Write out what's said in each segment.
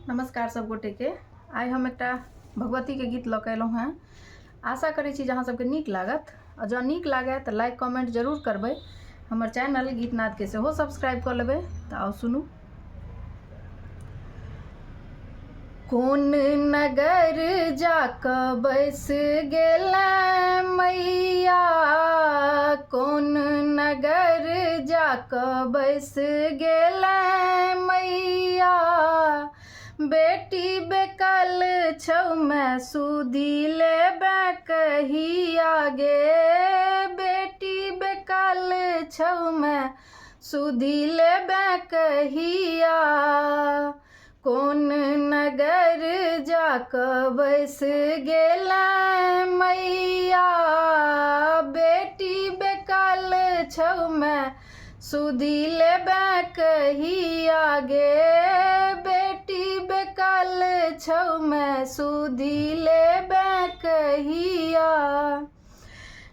नमस्कार सब गोटे के। आइ हम एक भगवती के गीत लऽ के अयलहुँ हैं। आशा करै छी जे अहाँ सबके नीक लागत। और जँ नीक लागे तऽ लाइक कमेंट जरूर करबै। हमर चैनल गीतनाद के सेहो सब्सक्राइब कऽ लेबै। तऽ आउ सुनू। कोन नगर जाकऽ बैस गेलै मैया, कोन नगर जाकऽ बैस गेलै मैया, बेटी बेकल छौ मैं सुधी लेबै कहिया गे, बेटी बेकल छौ मैं सुधी लेबै कहिया, कोन नगर जाकऽ बैस गेलै मैया, बेटी बेकल छौ मैं सुधी लेबै कहिया गे, बेटी बेकल छौ मैं सुधी लेबै कहिया।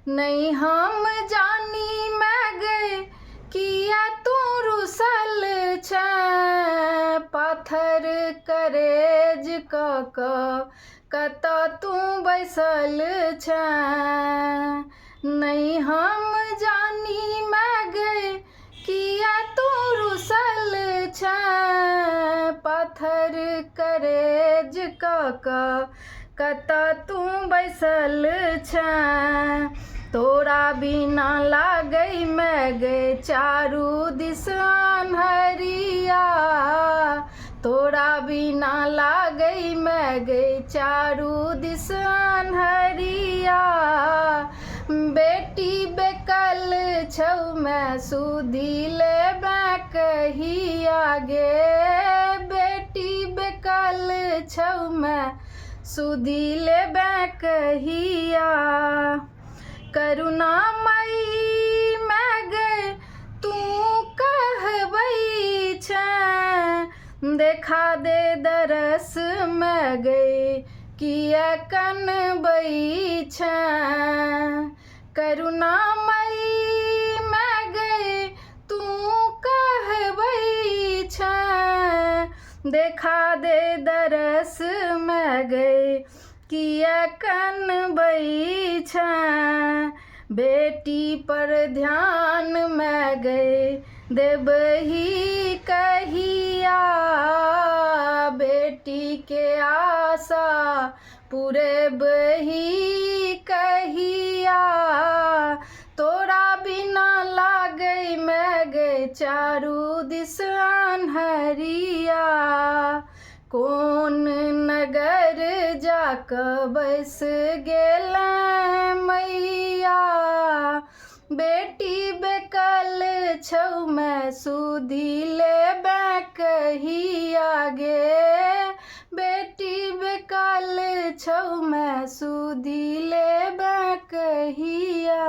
नहीं हम जानी मैं गई किया तू रुसल छै, पाथर करेज कऽ कतऽ तू बैसल छै, नहीं हम जानी मैं गई किया तू रुसल छै, पाथर करेज कऽ कतऽ तू बैसल छै, तोरा बिना लागै मैं गई चारू दिस अन्हरिया, तोरा बिना लागै मैं गई चारू दिस अन्हरिया, बेटी बेकल छौ मैं सुधी लेबै कहिया गे, बेटी बेकल छौ मैं सुधी लेबै कहिया। करुणामयी मैं गई तू कहबै छै, देखा दे दरस मैं गई किया कनबै छै, करुणामयी मैं गई तू कहबै छै, देखा दे दरस मैं गई किया कनबै छै, बेटी पर ध्यान मैं गई देबही कहिया, बेटी के आशा पुरेबही कहिया, तोरा बिना लागै मैं गई चारू दिस अन्हरिया, कोन नगर जाकऽ बैस गेलै मैया, बेटी बेकल छौ मैं सुधी लेबै कहिया गे, बेटी बेकल छौ मैं सुधी लेबै कहिया।